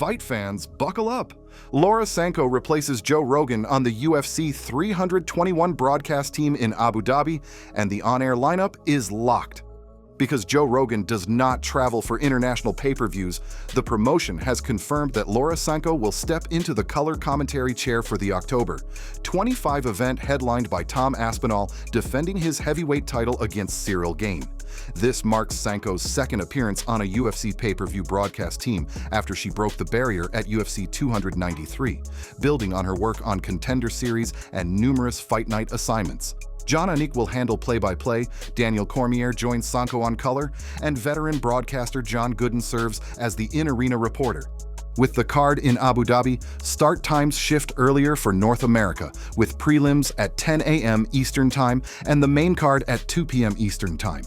Fight fans, buckle up. Laura Sanko replaces Joe Rogan on the UFC 321 broadcast team in Abu Dhabi, and the on-air lineup is locked. Because Joe Rogan does not travel for international pay-per-views, the promotion has confirmed that Laura Sanko will step into the color commentary chair for the October 25 event headlined by Tom Aspinall defending his heavyweight title against Cyril Gane. This marks Sanko's second appearance on a UFC pay-per-view broadcast team after she broke the barrier at UFC 293, building on her work on Contender Series and numerous Fight Night assignments. John Anik will handle play-by-play, Daniel Cormier joins Sanko on color, and veteran broadcaster John Gooden serves as the in-arena reporter. With the card in Abu Dhabi, start times shift earlier for North America, with prelims at 10 a.m. Eastern Time and the main card at 2 p.m. Eastern Time.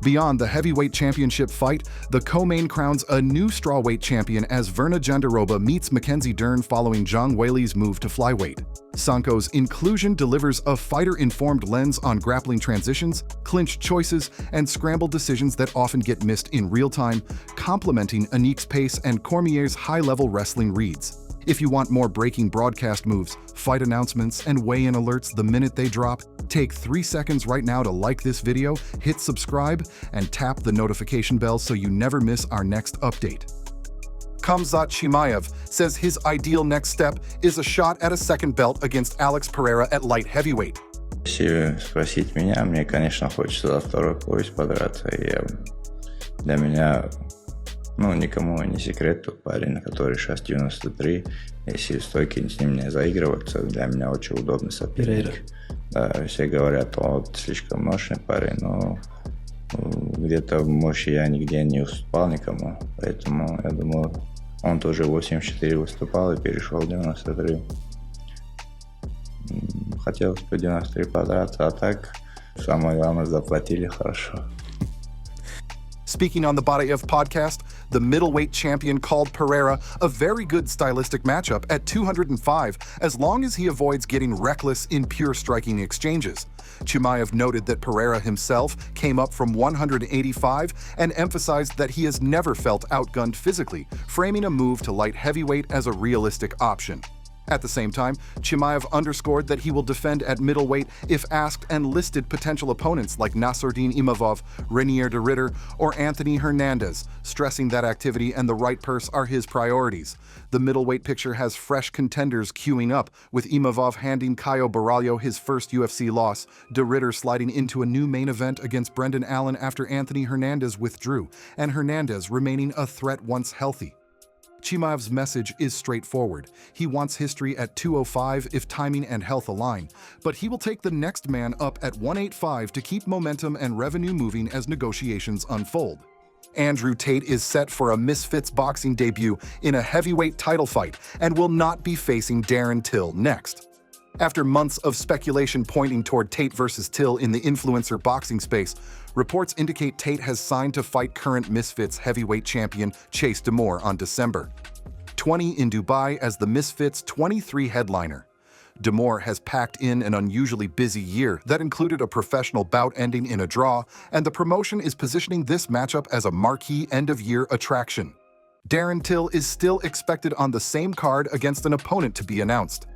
Beyond the heavyweight championship fight, the co-main crowns a new strawweight champion as Verna Jandiroba meets Mackenzie Dern following Zhang Weili's move to flyweight. Sanko's inclusion delivers a fighter-informed lens on grappling transitions, clinch choices, and scramble decisions that often get missed in real time, complementing Anik's pace and Cormier's high-level wrestling reads. If you want more breaking broadcast moves, fight announcements, and weigh-in alerts the minute they drop, take 3 seconds right now to like this video, hit subscribe, and tap the notification bell so you never miss our next update. Khamzat Chimaev says his ideal next step is a shot at a second belt against Alex Pereira at light heavyweight. Если спросить меня, мне, конечно, хочется за второй пояс подраться. Для меня, никому не секрет, тот парень, который сейчас 93, если стойки с ним не заигрываться, для меня очень удобный соперник. Да, все говорят, слишком мощный парень, но где-то в мощи я нигде не уступал никому, поэтому я думаю, он тоже 84 выступал и перешел в 93. Хотелось бы 93 подраться, а так самое главное заплатили хорошо. Speaking on the Barayev podcast, the middleweight champion called Pereira a very good stylistic matchup at 205 as long as he avoids getting reckless in pure striking exchanges. Chimaev noted that Pereira himself came up from 185 and emphasized that he has never felt outgunned physically, framing a move to light heavyweight as a realistic option. At the same time, Chimaev underscored that he will defend at middleweight if asked and listed potential opponents like Nassourdine Imavov, Renier de Ridder, or Anthony Hernandez, stressing that activity and the right purse are his priorities. The middleweight picture has fresh contenders queuing up, with Imavov handing Caio Baralho his first UFC loss, de Ridder sliding into a new main event against Brendan Allen after Anthony Hernandez withdrew, and Hernandez remaining a threat once healthy. Chimaev's message is straightforward. He wants history at 205 if timing and health align, but he will take the next man up at 185 to keep momentum and revenue moving as negotiations unfold. Andrew Tate is set for a Misfits boxing debut in a heavyweight title fight and will not be facing Darren Till next. After months of speculation pointing toward Tate versus Till in the influencer boxing space, reports indicate Tate has signed to fight current Misfits heavyweight champion Chase Damore on December 20 in Dubai as the Misfits 23 headliner. Damore has packed in an unusually busy year that included a professional bout ending in a draw, and the promotion is positioning this matchup as a marquee end-of-year attraction. Darren Till is still expected on the same card against an opponent to be announced.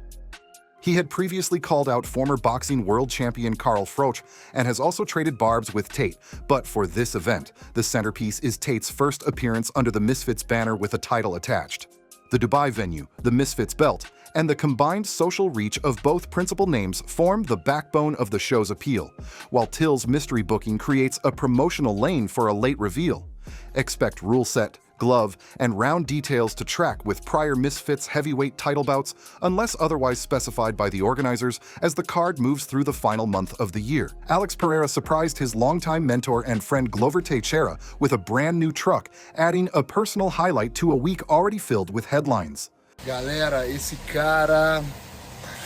He had previously called out former boxing world champion Carl Froch and has also traded barbs with Tate, but for this event, the centerpiece is Tate's first appearance under the Misfits banner with a title attached. The Dubai venue, the Misfits belt, and the combined social reach of both principal names form the backbone of the show's appeal, while Till's mystery booking creates a promotional lane for a late reveal. Expect rule set, glove, and round details to track with prior Misfits heavyweight title bouts unless otherwise specified by the organizers as the card moves through the final month of the year. Alex Pereira surprised his longtime mentor and friend Glover Teixeira with a brand new truck, adding a personal highlight to a week already filled with headlines. Galera, esse cara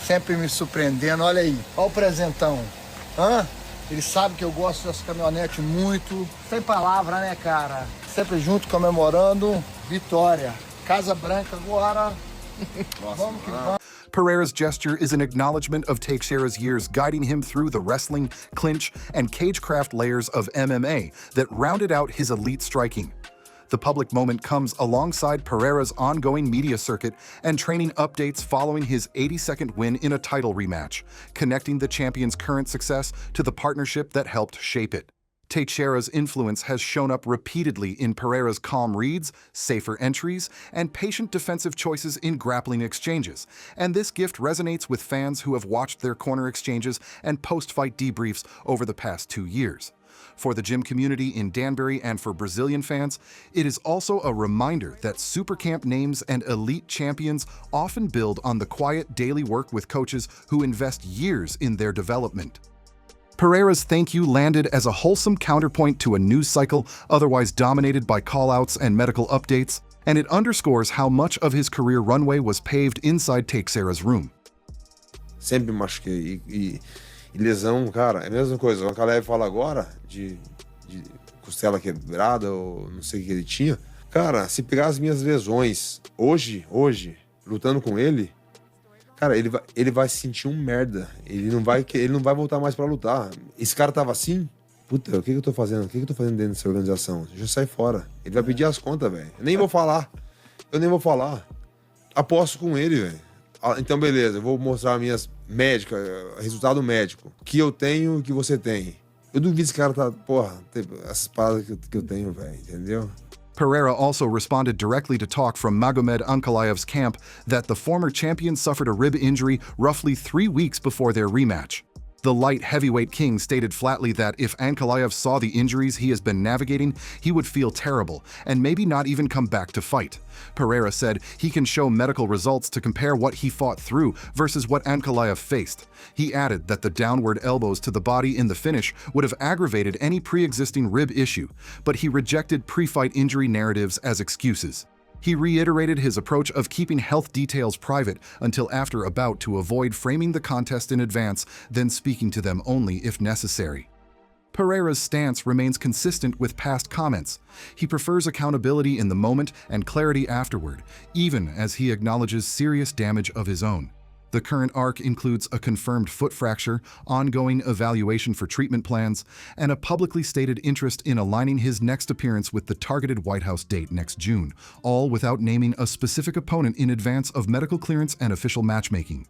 sempre me surpreendendo. Olha aí, olha o presentão. Ele sabe que eu gosto dessa caminhonete muito. Sem palavra, né, cara? Sempre junto, comemorando. Vitória. Casa Branca agora. Vamos que vamos. Pereira's gesture is an acknowledgement of Teixeira's years guiding him through the wrestling, clinch, and cagecraft layers of MMA that rounded out his elite striking. The public moment comes alongside Pereira's ongoing media circuit and training updates following his 82nd win in a title rematch, connecting the champion's current success to the partnership that helped shape it. Teixeira's influence has shown up repeatedly in Pereira's calm reads, safer entries, and patient defensive choices in grappling exchanges, and this gift resonates with fans who have watched their corner exchanges and post-fight debriefs over the past 2 years. For the gym community in Danbury and for Brazilian fans, it is also a reminder that supercamp names and elite champions often build on the quiet daily work with coaches who invest years in their development. Pereira's thank you landed as a wholesome counterpoint to a news cycle otherwise dominated by callouts and medical updates, and it underscores how much of his career runway was paved inside Teixeira's room. Sempre machuquei e lesão, cara, é a mesma coisa. O Ankalaev fala agora de costela quebrada ou não sei o que ele tinha. Cara, se pegar as minhas lesões hoje, lutando com ele, cara, ele vai se sentir um merda. Ele não vai voltar mais pra lutar. Esse cara tava assim, puta, o que eu tô fazendo? O que eu tô fazendo dentro dessa organização? Deixa eu sair fora. Ele vai pedir as contas, velho. Eu nem vou falar. Aposto com ele, velho. Então, beleza, eu vou mostrar minhas médicas, resultado médico. Que eu tenho, que você tem. Eu duvido esse cara tá, essas paradas que eu tenho, velho, entendeu? Pereira also responded directly to talk from Magomed Ankalaev's camp that the former champion suffered a rib injury roughly 3 weeks before their rematch. The light heavyweight king stated flatly that if Ankalaev saw the injuries he has been navigating, he would feel terrible and maybe not even come back to fight. Pereira said he can show medical results to compare what he fought through versus what Ankalaev faced. He added that the downward elbows to the body in the finish would have aggravated any pre-existing rib issue, but he rejected pre-fight injury narratives as excuses. He reiterated his approach of keeping health details private until after a bout to avoid framing the contest in advance, then speaking to them only if necessary. Pereira's stance remains consistent with past comments. He prefers accountability in the moment and clarity afterward, even as he acknowledges serious damage of his own. The current arc includes a confirmed foot fracture, ongoing evaluation for treatment plans, and a publicly stated interest in aligning his next appearance with the targeted White House date next June, all without naming a specific opponent in advance of medical clearance and official matchmaking.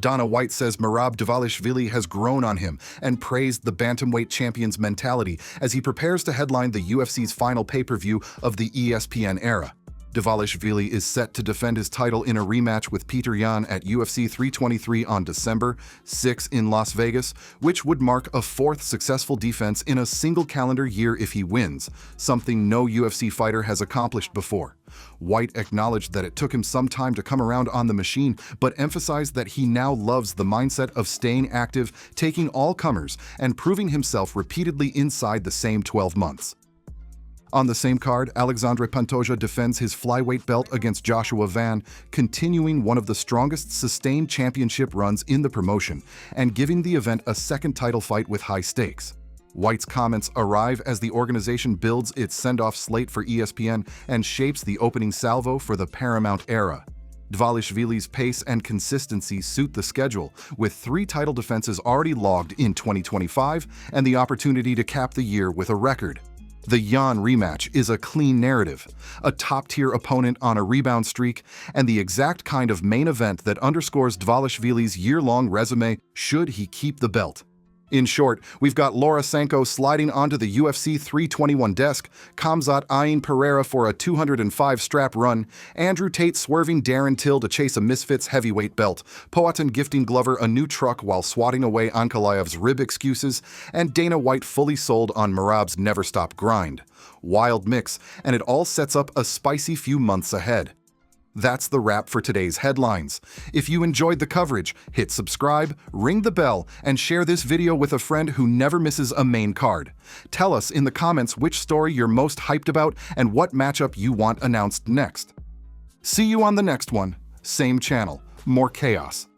Dana White says Merab Dvalishvili has grown on him and praised the bantamweight champion's mentality as he prepares to headline the UFC's final pay-per-view of the ESPN era. Dvalishvili is set to defend his title in a rematch with Petr Yan at UFC 323 on December 6 in Las Vegas, which would mark a 4th successful defense in a single calendar year if he wins, something no UFC fighter has accomplished before. White acknowledged that it took him some time to come around on the machine, but emphasized that he now loves the mindset of staying active, taking all comers, and proving himself repeatedly inside the same 12 months. On the same card, Alexandre Pantoja defends his flyweight belt against Joshua Van, continuing one of the strongest sustained championship runs in the promotion and giving the event a second title fight with high stakes. White's comments arrive as the organization builds its send-off slate for ESPN and shapes the opening salvo for the Paramount era. Dvalishvili's pace and consistency suit the schedule, with 3 title defenses already logged in 2025 and the opportunity to cap the year with a record. The Yan rematch is a clean narrative, a top-tier opponent on a rebound streak, and the exact kind of main event that underscores Dvalishvili's year-long resume should he keep the belt. In short, we've got Laura Sanko sliding onto the UFC 321 desk, Khamzat eyeing Pereira for a 205-strap run, Andrew Tate swerving Darren Till to chase a Misfits heavyweight belt, Poatan gifting Glover a new truck while swatting away Ankalaev's rib excuses, and Dana White fully sold on Merab's never-stop grind. Wild mix, and it all sets up a spicy few months ahead. That's the wrap for today's headlines. If you enjoyed the coverage, hit subscribe, ring the bell, and share this video with a friend who never misses a main card. Tell us in the comments which story you're most hyped about and what matchup you want announced next. See you on the next one. Same channel, more chaos.